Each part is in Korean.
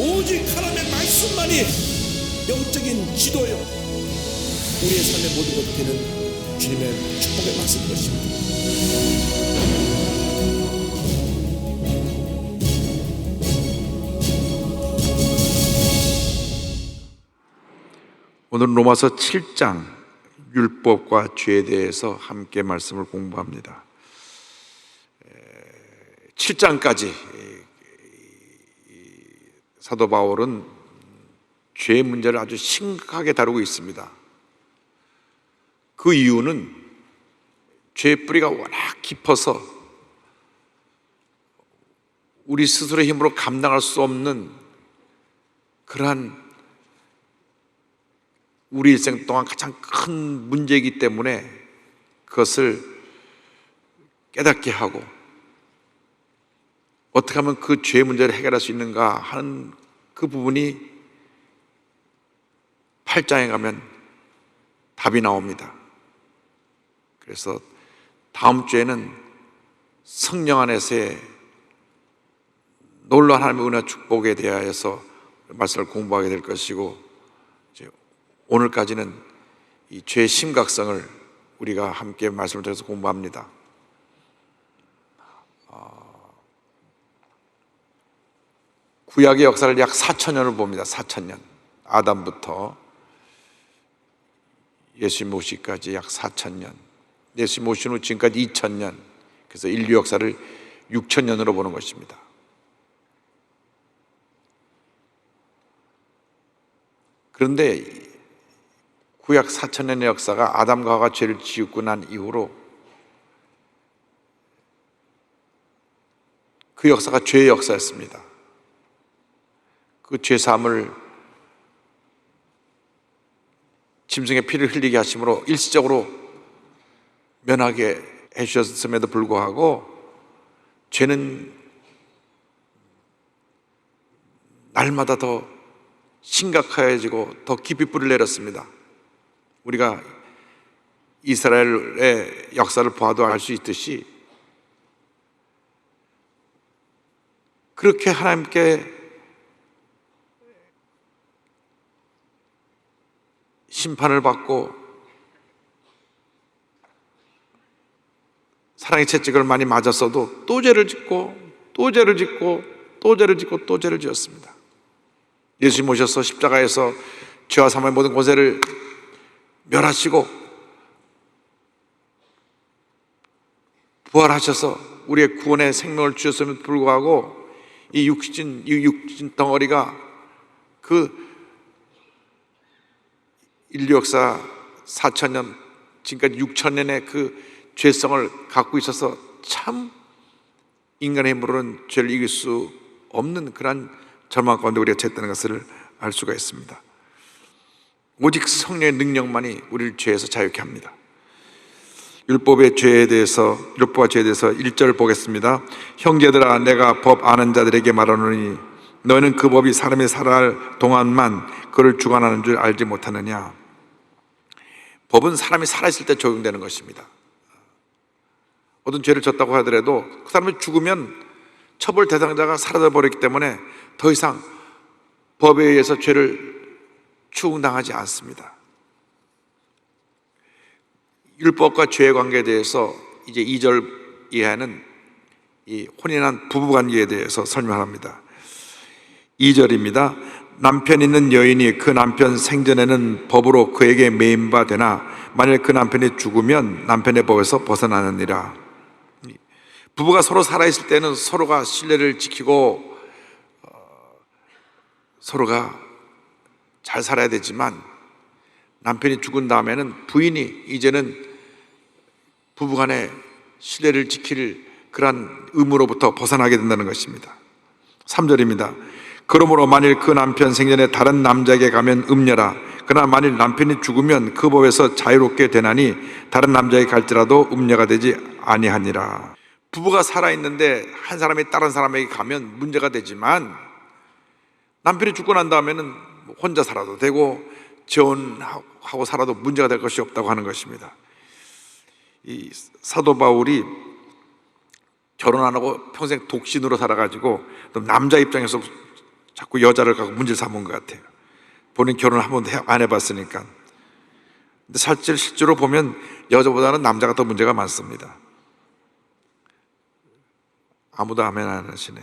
오직 하나님의 말씀만이 영적인 지도요, 우리의 삶의 모든 것이 되는 주님의 축복의 말씀인 것입니다. 오늘은 로마서 7장 율법과 죄에 대해서 함께 말씀을 공부합니다. 7장까지 사도 바울은 죄의 문제를 아주 심각하게 다루고 있습니다. 그 이유는 죄의 뿌리가 워낙 깊어서 우리 스스로의 힘으로 감당할 수 없는 그러한 우리 일생 동안 가장 큰 문제이기 때문에 그것을 깨닫게 하고 어떻게 하면 그 죄의 문제를 해결할 수 있는가 하는 그 부분이 8장에 가면 답이 나옵니다. 그래서 다음 주에는 성령 안에서의 놀라운 하나님의 은혜와 축복에 대하여서 말씀을 공부하게 될 것이고, 오늘까지는 이 죄의 심각성을 우리가 함께 말씀을 통해서 공부합니다. 구약의 역사를 약 4,000년을 봅니다. 4,000년. 아담부터 예수님 오시기까지 약 4,000년. 예수님 오신 후 지금까지 2,000년. 그래서 인류 역사를 6,000년으로 보는 것입니다. 그런데 구약 4,000년의 역사가 아담과 하와가 죄를 지었고 난 이후로 그 역사가 죄의 역사였습니다. 그 죄사함을 짐승의 피를 흘리게 하심으로 일시적으로 면하게 해주셨음에도 불구하고 죄는 날마다 더 심각해지고 더 깊이 뿌리를 내렸습니다. 우리가 이스라엘의 역사를 보아도 알 수 있듯이 그렇게 하나님께 심판을 받고 사랑의 채찍을 많이 맞았어도 또 죄를 짓고 또 죄를 짓고 또 죄를 짓고 또 죄를 지었습니다. 예수님 오셔서 십자가에서 죄와 사망의 모든 권세를 멸하시고 부활하셔서 우리의 구원의 생명을 주셨음에도 불구하고 이 육신 덩어리가 그 인류 역사 4,000년 지금까지 6,000년의 그 죄성을 갖고 있어서 참 인간의 힘으로는 죄를 이길 수 없는 그런 절망 가운데 우리가 처했다는 것을 알 수가 있습니다. 오직 성령의 능력만이 우리를 죄에서 자유케 합니다. 율법과 죄에 대해서 1절 보겠습니다. 형제들아, 내가 법 아는 자들에게 말하노니 너희는 그 법이 사람이 살아갈 동안만 그를 주관하는 줄 알지 못하느냐. 법은 사람이 살아있을 때 적용되는 것입니다. 어떤 죄를 졌다고 하더라도 그 사람이 죽으면 처벌 대상자가 사라져버렸기 때문에 더 이상 법에 의해서 죄를 추궁당하지 않습니다. 율법과 죄의 관계에 대해서 이제 2절 이하는 이 혼인한 부부관계에 대해서 설명합니다. 2절입니다. 남편 있는 여인이 그 남편 생전에는 법으로 그에게 매인 바 되나 만일 그 남편이 죽으면 남편의 법에서 벗어나느니라. 부부가 서로 살아있을 때는 서로가 신뢰를 지키고 서로가 잘 살아야 되지만 남편이 죽은 다음에는 부인이 이제는 부부간의 신뢰를 지킬 그러한 의무로부터 벗어나게 된다는 것입니다. 3절입니다. 그러므로 만일 그 남편 생전에 다른 남자에게 가면 음녀라. 그러나 만일 남편이 죽으면 그 법에서 자유롭게 되나니 다른 남자에게 갈지라도 음녀가 되지 아니하니라. 부부가 살아있는데 한 사람이 다른 사람에게 가면 문제가 되지만 남편이 죽고 난 다음에는 혼자 살아도 되고 재혼하고 살아도 문제가 될 것이 없다고 하는 것입니다. 이 사도 바울이 결혼 안 하고 평생 독신으로 살아가지고 남자 입장에서 자꾸 여자를 갖고 문제 삼은 것 같아요. 본인 결혼을 한 번도 안 해봤으니까. 근데 실제로 보면 여자보다는 남자가 더 문제가 많습니다. 아무도 아멘 안 하시네.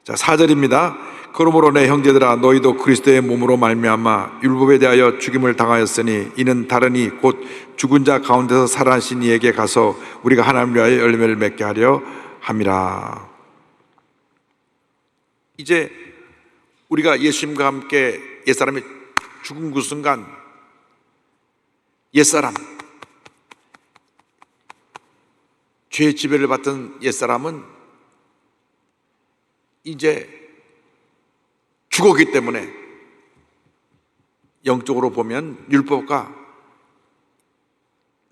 자, 4절입니다. 그러므로 내 형제들아 너희도 그리스도의 몸으로 말미암아 율법에 대하여 죽임을 당하였으니 이는 다르니 곧 죽은 자 가운데서 살아나신 이에게 가서 우리가 하나님을 위하여 열매를 맺게 하려 함이라. 이제 우리가 예수님과 함께 옛사람이 죽은 그 순간 옛사람, 죄의 지배를 받던 옛사람은 이제 죽었기 때문에 영적으로 보면 율법과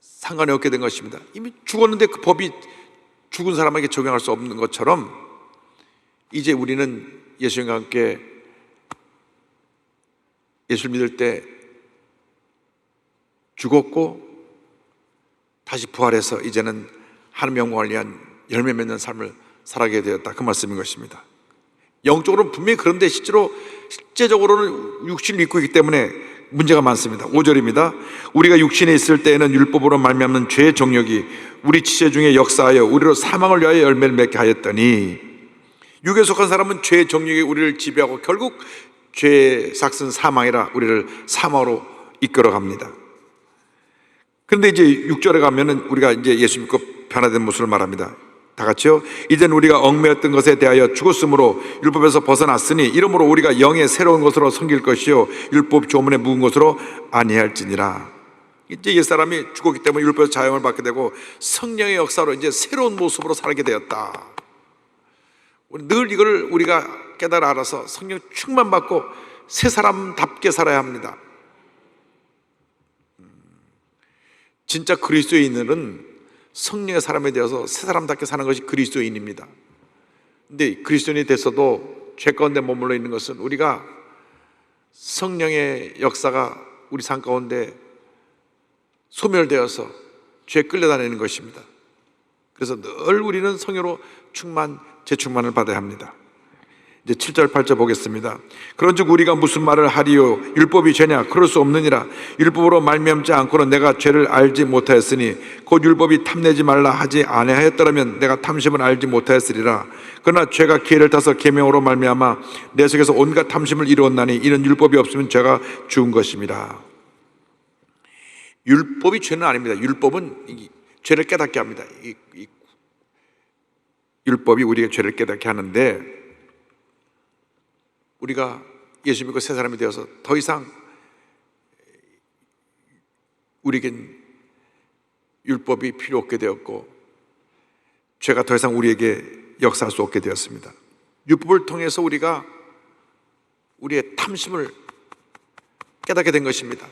상관이 없게 된 것입니다. 이미 죽었는데 그 법이 죽은 사람에게 적용할 수 없는 것처럼 이제 우리는 예수님과 함께 예수를 믿을 때 죽었고 다시 부활해서 이제는 하나님 영광을 위한 열매 맺는 삶을 살아가게 되었다, 그 말씀인 것입니다. 영적으로는 분명히 그런데 실제적으로는 육신을 입고 있기 때문에 문제가 많습니다. 5절입니다. 우리가 육신에 있을 때에는 율법으로 말미암는 죄의 정욕이 우리 지체 중에 역사하여 우리로 사망을 위하여 열매를 맺게 하였더니, 육에 속한 사람은 죄의 정욕이 우리를 지배하고 결국 죄의 삭은 사망이라 우리를 사망으로 이끌어갑니다. 그런데 이제 6절에 가면은 우리가 이제 예수 믿고 변화된 모습을 말합니다. 다 같이요. 이제는 우리가 얽매였던 것에 대하여 죽었으므로 율법에서 벗어났으니 이러므로 우리가 영의 새로운 것으로 섬길 것이요 율법 조문에 묵은 것으로 아니할지니라. 이제 옛사람이 죽었기 때문에 율법에서 자영을 받게 되고 성령의 역사로 이제 새로운 모습으로 살게 되었다. 늘 이걸 우리가 깨달아 알아서 성령 충만 받고 새 사람답게 살아야 합니다. 진짜 그리스도인은 성령의 사람에 대해서 새 사람답게 사는 것이 그리스도인입니다. 근데 그리스도인이 됐어도 죄 가운데 머물러 있는 것은 우리가 성령의 역사가 우리 삶 가운데 소멸되어서 죄에 끌려다니는 것입니다. 그래서 늘 우리는 성령으로 재충만을 받아야 합니다. 이제 7절 8절 보겠습니다. 그런즉 우리가 무슨 말을 하리요? 율법이 죄냐? 그럴 수 없느니라. 율법으로 말미암지 않고는 내가 죄를 알지 못하였으니 곧 율법이 탐내지 말라 하지 아니하였더라면 내가 탐심을 알지 못하였으리라. 그러나 죄가 기회를 타서 계명으로 말미암아 내 속에서 온갖 탐심을 이루었나니 이는 율법이 없으면 죄가 죽은 것입니다. 율법이 죄는 아닙니다. 율법은 죄를 깨닫게 합니다. 율법이 우리가 죄를 깨닫게 하는데, 우리가 예수 믿고 새 사람이 되어서 더 이상 우리에겐 율법이 필요 없게 되었고 죄가 더 이상 우리에게 역사할 수 없게 되었습니다. 율법을 통해서 우리가 우리의 탐심을 깨닫게 된 것입니다.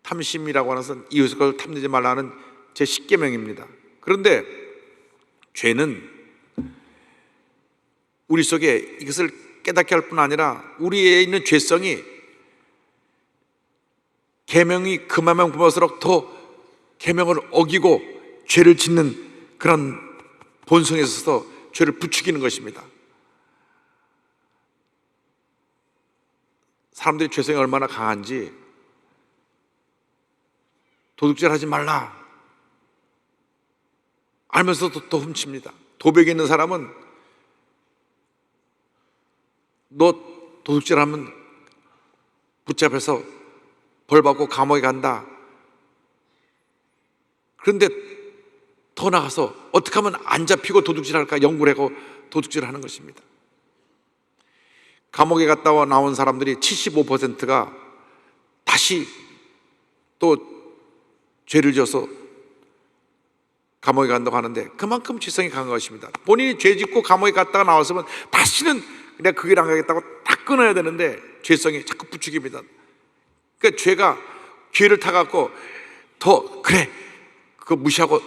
탐심이라고 하는 것은 이웃의 것을 탐내지 말라는 제 10계명입니다. 그런데 죄는 우리 속에 이것을 깨닫게 할 뿐 아니라 우리에 있는 죄성이 계명이 그만큼 부을수록 더 계명을 어기고 죄를 짓는 그런 본성에 있어서 죄를 부추기는 것입니다. 사람들이 죄성이 얼마나 강한지 도둑질 하지 말라 알면서도 또 훔칩니다. 도벽에 있는 사람은 너 도둑질하면 붙잡혀서 벌받고 감옥에 간다. 그런데 더 나가서 어떻게 하면 안 잡히고 도둑질할까 연구를 하고 도둑질을 하는 것입니다. 감옥에 갔다 나온 사람들이 75%가 다시 또 죄를 지어서 감옥에 간다고 하는데 그만큼 죄성이 강한 것입니다. 본인이 죄 짓고 감옥에 갔다가 나왔으면 다시는 내가 그 길 안 가겠다고 딱 끊어야 되는데 죄성이 자꾸 부추깁니다. 그러니까 죄가 기회를 타갖고 더 그래 그거 무시하고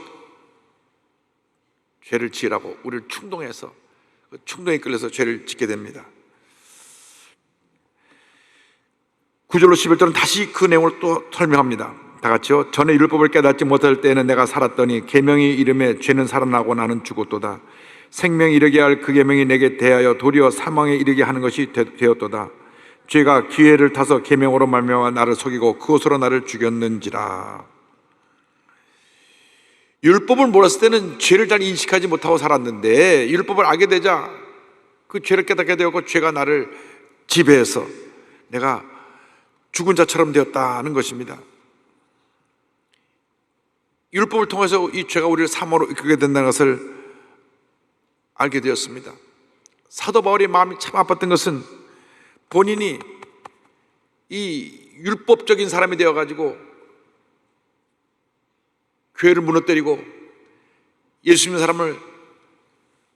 죄를 지으라고 우리를 충동해서 충동에 끌려서 죄를 짓게 됩니다. 9절로 11절은 다시 그 내용을 또 설명합니다. 다 같이요. 전에 율법을 깨닫지 못할 때에는 내가 살았더니 계명의 이름에 죄는 살아나고 나는 죽었도다. 생명에 이르게 할 그 계명이 내게 대하여 도리어 사망에 이르게 하는 것이 되었도다. 죄가 기회를 타서 계명으로 말미암아 나를 속이고 그것으로 나를 죽였는지라. 율법을 몰랐을 때는 죄를 잘 인식하지 못하고 살았는데 율법을 알게 되자 그 죄를 깨닫게 되었고 죄가 나를 지배해서 내가 죽은 자처럼 되었다는 것입니다. 율법을 통해서 이 죄가 우리를 사망으로 이끌게 된다는 것을 알게 되었습니다. 사도 바울의 마음이 참 아팠던 것은 본인이 이 율법적인 사람이 되어가지고 교회를 무너뜨리고 예수 믿는 사람을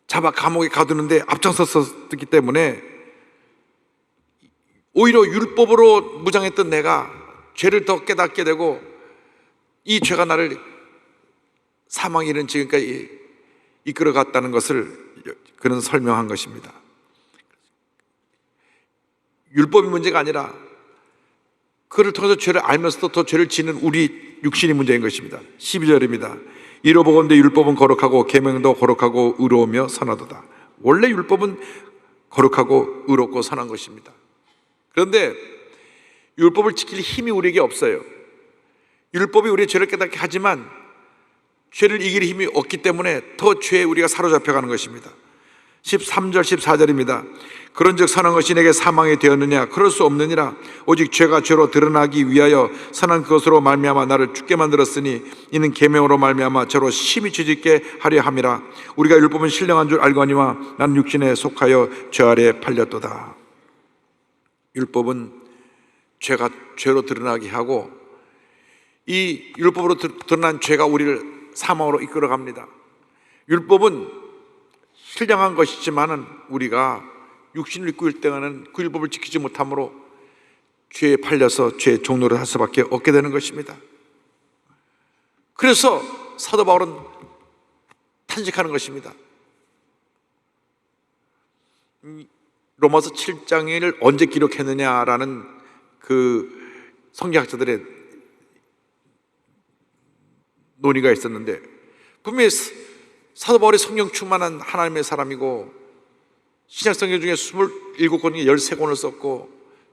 잡아 감옥에 가두는데 앞장섰었기 때문에 오히려 율법으로 무장했던 내가 죄를 더 깨닫게 되고 이 죄가 나를 사망에 이른 지금까지 이끌어갔다는 것을 그는 설명한 것입니다. 율법이 문제가 아니라 그를 통해서 죄를 알면서도 더 죄를 지는 우리 육신이 문제인 것입니다. 12절입니다. 이로 보건대 율법은 거룩하고 계명도 거룩하고 의로우며 선하도다. 원래 율법은 거룩하고 의롭고 선한 것입니다. 그런데 율법을 지킬 힘이 우리에게 없어요. 율법이 우리의 죄를 깨닫게 하지만 죄를 이길 힘이 없기 때문에 더 죄에 우리가 사로잡혀가는 것입니다. 13절 14절입니다. 그런즉 선한 것이 내게 사망이 되었느냐? 그럴 수 없느니라. 오직 죄가 죄로 드러나기 위하여 선한 그것으로 말미암아 나를 죽게 만들었으니 이는 계명으로 말미암아 저로 심히 죄짓게 하려 함이라. 우리가 율법은 신령한 줄 알거니와 나는 육신에 속하여 죄 아래 팔렸도다. 율법은 죄가 죄로 드러나게 하고 이 율법으로 드러난 죄가 우리를 사망으로 이끌어갑니다. 율법은 신령한 것이지만은 우리가 육신을 입고 있을 때는 그 율법을 지키지 못함으로 죄에 팔려서 죄의 종노릇 할 수밖에 없게 되는 것입니다. 그래서 사도 바울은 탄식하는 것입니다. 로마서 7장을 언제 기록했느냐라는 그 성경학자들의 논의가 있었는데 분명히 사도 바울이 성령 충만한 하나님의 사람이고 신약 성경 중에 27권 중에 13권을 썼고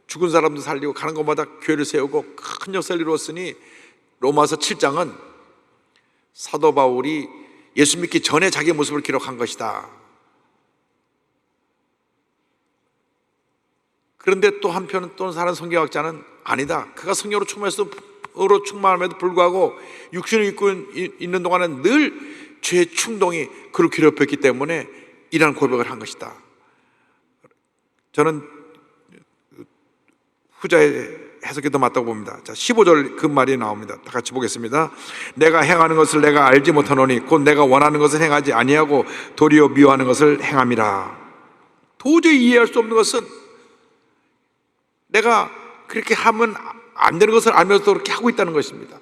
죽은 사람도 살리고 가는 곳마다 교회를 세우고 큰 역사를 이루었으니 로마서 7장은 사도 바울이 예수 믿기 전에 자기의 모습을 기록한 것이다. 그런데 또 한편은 또 다른 성경학자는 아니다. 그가 성령으로 충만함에도 불구하고 육신을 입고 있는 동안은 늘 죄의 충동이 그를 괴롭혔기 때문에 이러한 고백을 한 것이다. 저는 후자의 해석이 더 맞다고 봅니다. 자, 15절 그 말이 나옵니다. 다 같이 보겠습니다. 내가 행하는 것을 내가 알지 못하노니 곧 내가 원하는 것을 행하지 아니하고 도리어 미워하는 것을 행함이라. 도저히 이해할 수 없는 것은 내가 그렇게 하면 안 되는 것을 알면서도 그렇게 하고 있다는 것입니다.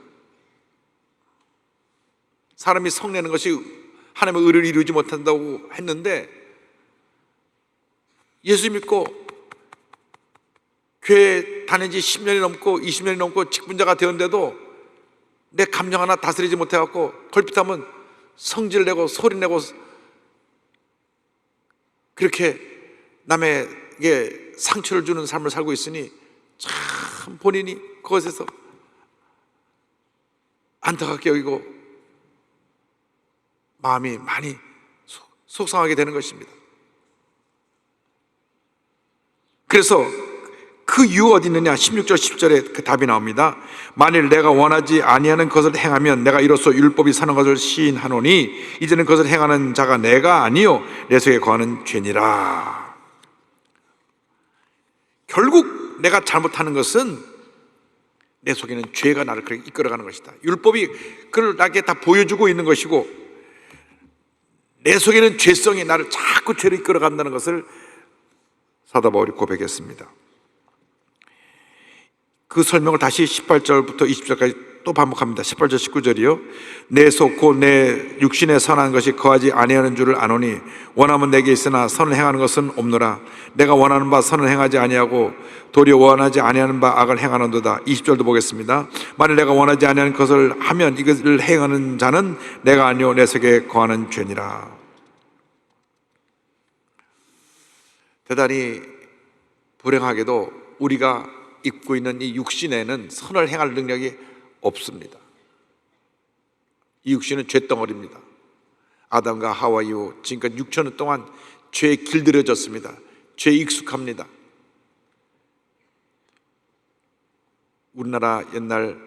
사람이 성내는 것이 하나님의 의를 이루지 못한다고 했는데 예수 믿고 교회 다닌 지 10년이 넘고 20년이 넘고 직분자가 되었는데도 내 감정 하나 다스리지 못해갖고 걸핏하면 성질 내고 소리 내고 그렇게 남에게 상처를 주는 삶을 살고 있으니 참 본인이 그것에서 안타깝게 여기고 마음이 많이 속상하게 되는 것입니다. 그래서 그 이유가 어디 있느냐? 16절 10절에 그 답이 나옵니다. 만일 내가 원하지 아니하는 것을 행하면 내가 이로써 율법이 사는 것을 시인하노니 이제는 그것을 행하는 자가 내가 아니요 내 속에 거하는 죄니라. 결국 내가 잘못하는 것은 내 속에는 죄가 나를 그렇게 이끌어가는 것이다. 율법이 그를 나에게 다 보여주고 있는 것이고 내 속에는 죄성이 나를 자꾸 죄로 이끌어간다는 것을 사도 바울이 고백했습니다. 그 설명을 다시 18절부터 20절까지 또 반복합니다. 18절 19절이요. 내 속 곧 내 육신에 선한 것이 거하지 아니하는 줄을 아노니 원하면 내게 있으나 선을 행하는 것은 없노라. 내가 원하는 바 선을 행하지 아니하고 도리어 원하지 아니하는 바 악을 행하는도다. 20절도 보겠습니다. 만일 내가 원하지 아니하는 것을 하면 이것을 행하는 자는 내가 아니요 내 속에 거하는 죄니라. 대단히 불행하게도 우리가 입고 있는 이 육신에는 선을 행할 능력이 없습니다. 이 육신은 죄덩어리입니다. 아담과 하와 이후 지금까지 6천년 동안 죄에 길들여졌습니다. 죄에 익숙합니다. 우리나라 옛날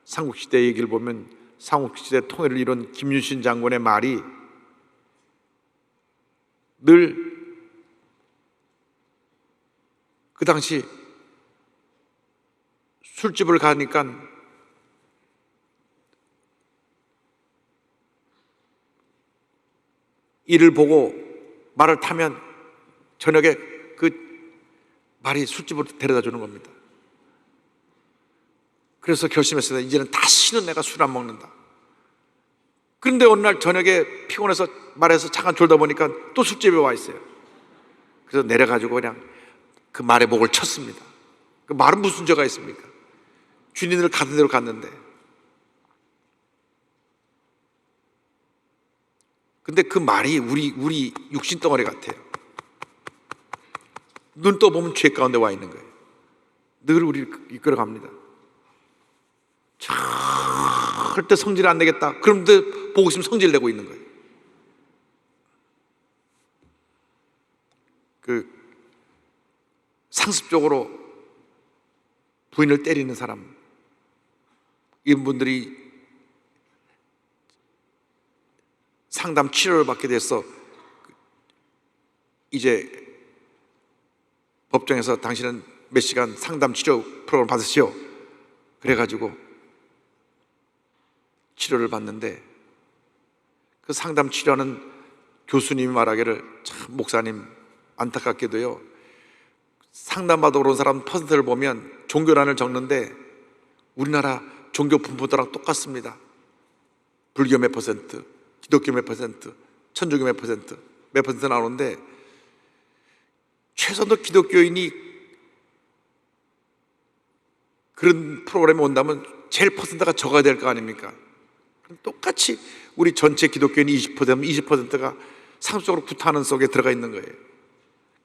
삼국시대 얘기를 보면 삼국시대 통일을 이룬 김유신 장군의 말이 늘 그 당시 술집을 가니까 이를 보고 말을 타면 저녁에 그 말이 술집으로 데려다 주는 겁니다. 그래서 결심했어요. 이제는 다시는 내가 술 안 먹는다. 그런데 어느 날 저녁에 피곤해서 말해서 잠깐 졸다 보니까 또 술집에 와 있어요. 그래서 내려가지고 그냥 그 말의 목을 쳤습니다. 그 말은 무슨 죄가 있습니까? 주인을 가는 대로 갔는데. 근데 그 말이 우리 육신 덩어리 같아요. 눈 떠보면 죄 가운데 와 있는 거예요. 늘 우리를 이끌어갑니다. 절대 성질 안 내겠다. 그런데 보고 있으면 성질 내고 있는 거예요. 그 상습적으로 부인을 때리는 사람, 이분들이 상담 치료를 받게 돼서 이제 법정에서 당신은 몇 시간 상담 치료 프로그램 받으시오. 그래가지고 치료를 받는데 그 상담 치료하는 교수님이 말하기를, 참 목사님 안타깝게도요, 상담받으러 온 사람 퍼센트를 보면 종교란을 적는데 우리나라 종교 분포도랑 똑같습니다. 불교 몇 퍼센트, 기독교 몇 퍼센트, 천주교 몇 퍼센트, 몇 퍼센트 나오는데 최소한도 기독교인이 그런 프로그램에 온다면 제일 퍼센트가 적어야 될 거 아닙니까? 똑같이 우리 전체 기독교인이 20%면 20%가 상습적으로 구타하는 속에 들어가 있는 거예요.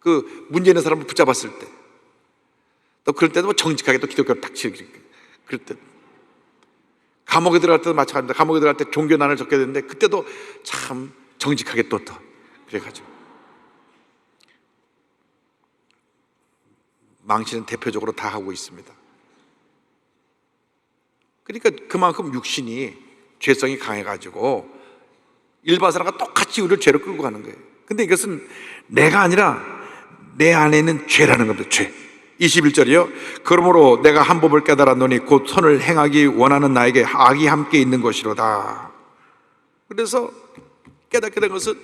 그 문제 있는 사람을 붙잡았을 때, 또 그럴 때도 뭐 정직하게 또 기독교를 탁 치고, 그럴 때 감옥에 들어갈 때도 마찬가지입니다. 감옥에 들어갈 때 종교난을 적게 되는데 그때도 참 정직하게 또 그래가지고 망신은 대표적으로 다 하고 있습니다. 그러니까 그만큼 육신이 죄성이 강해가지고 일반 사람과 똑같이 우리를 죄로 끌고 가는 거예요. 근데 이것은 내가 아니라 내 안에 있는 죄라는 겁니다. 죄. 21절이요. 그러므로 내가 한 법을 깨달았노니 곧 선을 행하기 원하는 나에게 악이 함께 있는 것이로다. 그래서 깨닫게 된 것은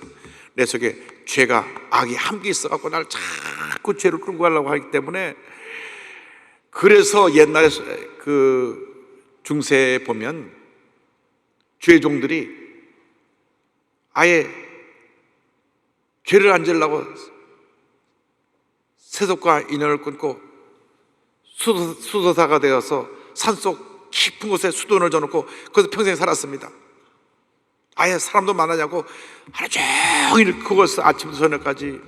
내 속에 죄가, 악이 함께 있어갖고 날 자꾸 죄를 끌고 가려고 하기 때문에, 그래서 옛날에 그 중세에 보면 죄종들이 아예 죄를 안 지으려고 세속과 인연을 끊고 수도사가 되어서 산속 깊은 곳에 수도원을 져놓고 거기서 평생 살았습니다. 아예 사람도 만나냐고 하루 종일 그것을 아침부터 저녁까지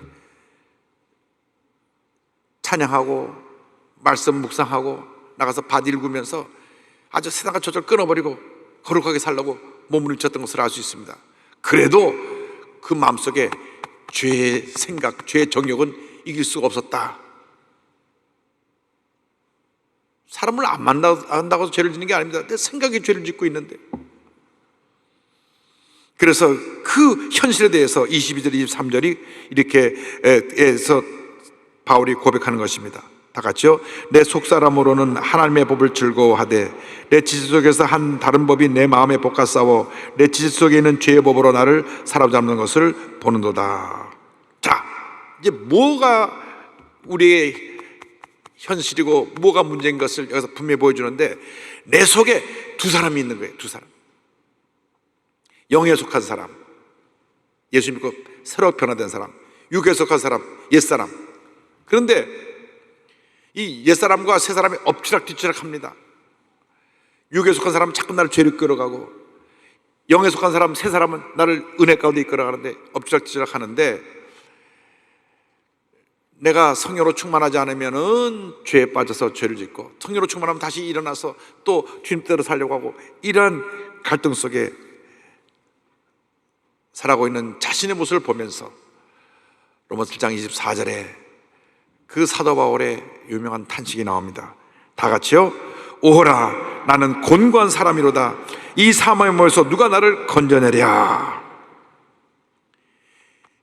찬양하고 말씀 묵상하고 나가서 밭 일구면서 아주 세상과 조절 끊어버리고 거룩하게 살려고 몸을 일쳤던 것을 알 수 있습니다. 그래도 그 마음속에 죄의 생각, 죄의 정욕은 이길 수가 없었다. 사람을 안 만난다고 해서 죄를 짓는 게 아닙니다. 내 생각이 죄를 짓고 있는데. 그래서 그 현실에 대해서 22절, 23절이 이렇게 해서 바울이 고백하는 것입니다. 다 같이요. 내 속사람으로는 하나님의 법을 즐거워하되 내 지식 속에서 한 다른 법이 내 마음에 볶아 싸워 내 지식 속에 있는 죄의 법으로 나를 사로잡는 것을 보는도다. 자, 이제 뭐가 우리의 현실이고 뭐가 문제인 것을 여기서 분명히 보여주는데, 내 속에 두 사람이 있는 거예요. 두 사람. 영에 속한 사람, 예수 믿고 새로 변화된 사람, 육에 속한 사람, 옛사람. 그런데 이 옛사람과 새사람이 엎치락뒤치락 합니다. 육에 속한 사람은 자꾸 나를 죄를 끌어가고, 영에 속한 사람, 새사람은 나를 은혜 가운데 이끌어가는데 엎치락뒤치락 하는데, 내가 성령으로 충만하지 않으면은 죄에 빠져서 죄를 짓고, 성령으로 충만하면 다시 일어나서 또 주님 뜻대로 살려고 하고, 이러한 갈등 속에 살아가고 있는 자신의 모습을 보면서 로마서 7장 24절에 그 사도 바울의 유명한 탄식이 나옵니다. 다 같이요. 오호라, 나는 곤고한 사람이로다. 이 사망의 몸에서 누가 나를 건져내랴.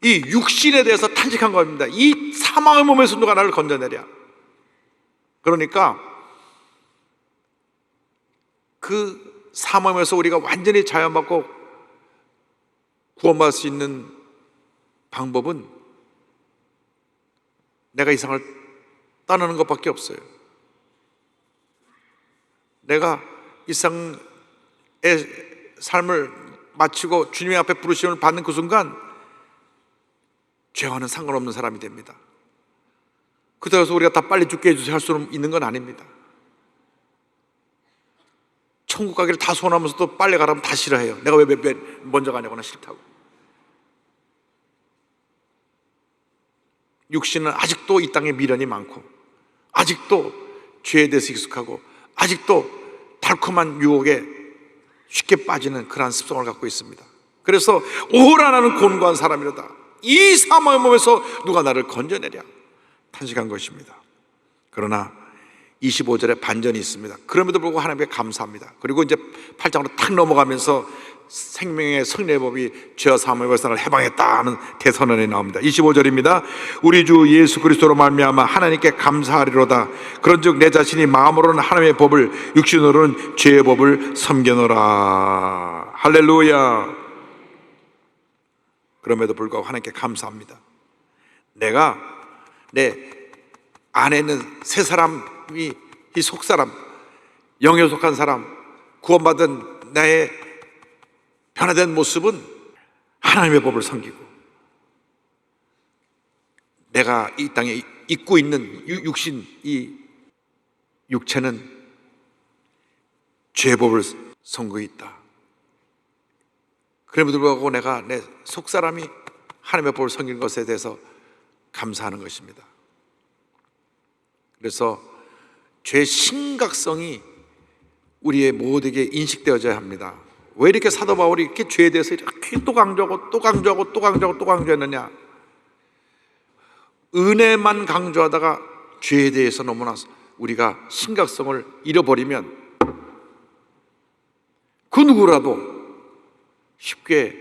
이 육신에 대해서 탄식한 겁니다. 이 사망의 몸에서 누가 나를 건져내랴. 그러니까 그 사망의 몸에서 우리가 완전히 자유받고 구원받을 수 있는 방법은 내가 이 세상을 떠나는 것밖에 없어요. 내가 이 세상의 삶을 마치고 주님의 앞에 부르심을 받는 그 순간 죄와는 상관없는 사람이 됩니다. 그렇다고 해서 우리가 다 빨리 죽게 해주세요 할 수는 있는 건 아닙니다. 천국 가기를 다 소원하면서도 빨리 가라면 다 싫어해요. 내가 왜 먼저 가냐고나 싫다고. 육신은 아직도 이 땅에 미련이 많고, 아직도 죄에 대해서 익숙하고, 아직도 달콤한 유혹에 쉽게 빠지는 그러한 습성을 갖고 있습니다. 그래서 오호라, 나는 곤고한 사람이로다. 이 사망의 몸에서 누가 나를 건져내랴 탄식한 것입니다. 그러나 25절에 반전이 있습니다. 그럼에도 불구하고 하나님께 감사합니다. 그리고 이제 8장으로 탁 넘어가면서 생명의 성례의 법이 죄와 사망의 벌상을 해방했다 하는 대선언이 나옵니다. 25절입니다. 우리 주 예수 그리스도로 말미암아 하나님께 감사하리로다. 그런즉 내 자신이 마음으로는 하나님의 법을, 육신으로는 죄의 법을 섬겨노라. 할렐루야. 그럼에도 불구하고 하나님께 감사합니다. 내가 내 안에 있는 새 사람이, 이 속사람, 영에 속한 사람, 구원받은 나의 변화된 모습은 하나님의 법을 섬기고, 내가 이 땅에 입고 있는 육신, 이 육체는 죄의 법을 섬기고 있다. 그럼에도 불구하고 내가 내 속사람이 하나님의 법을 섬기는 것에 대해서 감사하는 것입니다. 그래서 죄의 심각성이 우리의 모두에게 인식되어져야 합니다. 왜 이렇게 사도 바울이 이렇게 죄에 대해서 이렇게 또 강조하고 또 강조하고 또 강조하고 또 강조했느냐? 은혜만 강조하다가 죄에 대해서 너무나 우리가 심각성을 잃어버리면 그 누구라도 쉽게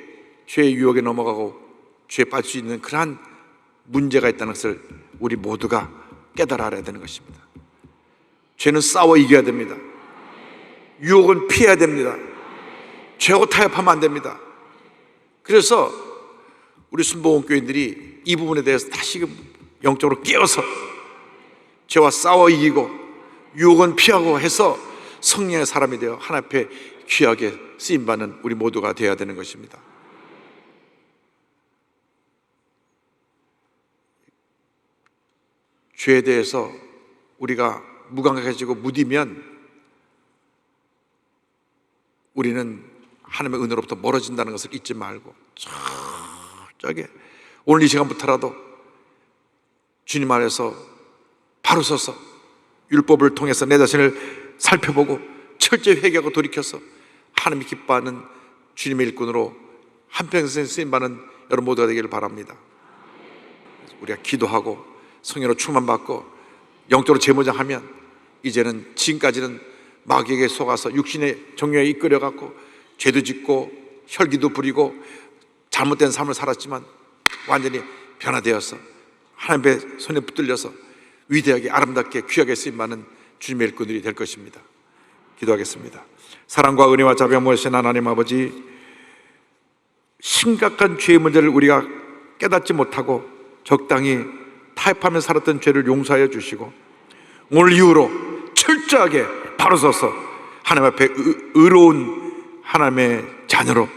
죄의 유혹에 넘어가고 죄에 빠질 수 있는 그러한 문제가 있다는 것을 우리 모두가 깨달아 알아야 되는 것입니다. 죄는 싸워 이겨야 됩니다. 유혹은 피해야 됩니다. 죄하고 타협하면 안 됩니다. 그래서 우리 순복음교인들이 이 부분에 대해서 다시 영적으로 깨어서 죄와 싸워 이기고 유혹은 피하고 해서 성령의 사람이 되어 하나님 앞에 귀하게 쓰임받는 우리 모두가 되어야 되는 것입니다. 죄에 대해서 우리가 무감각해지고 무디면 우리는 하나님의 은혜로부터 멀어진다는 것을 잊지 말고 저게 오늘 이 시간부터라도 주님 안에서 바로 서서 율법을 통해서 내 자신을 살펴보고 철저히 회개하고 돌이켜서 하나님이 기뻐하는 주님의 일꾼으로 한평생 쓰임받는 여러분 모두가 되기를 바랍니다. 우리가 기도하고 성령으로 충만받고 영적으로 재무장하면 이제는 지금까지는 마귀에게 속아서 육신의 정욕에 이끌려갖고 죄도 짓고 혈기도 부리고 잘못된 삶을 살았지만 완전히 변화되어서 하나님의 손에 붙들려서 위대하게 아름답게 귀하게 쓰임받는 주님의 일꾼들이 될 것입니다. 기도하겠습니다. 사랑과 은혜와 자비와 모신 하나님 아버지, 심각한 죄의 문제를 우리가 깨닫지 못하고 적당히 타협하며 살았던 죄를 용서하여 주시고 오늘 이후로 철저하게 바로 서서 하나님 앞에 의로운 하나님의 자녀로,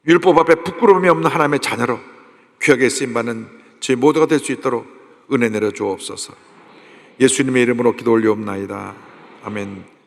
율법 앞에 부끄러움이 없는 하나님의 자녀로 귀하게 쓰임받는 저희 모두가 될 수 있도록 은혜 내려 주옵소서. 예수님의 이름으로 기도 올리옵나이다. 아멘.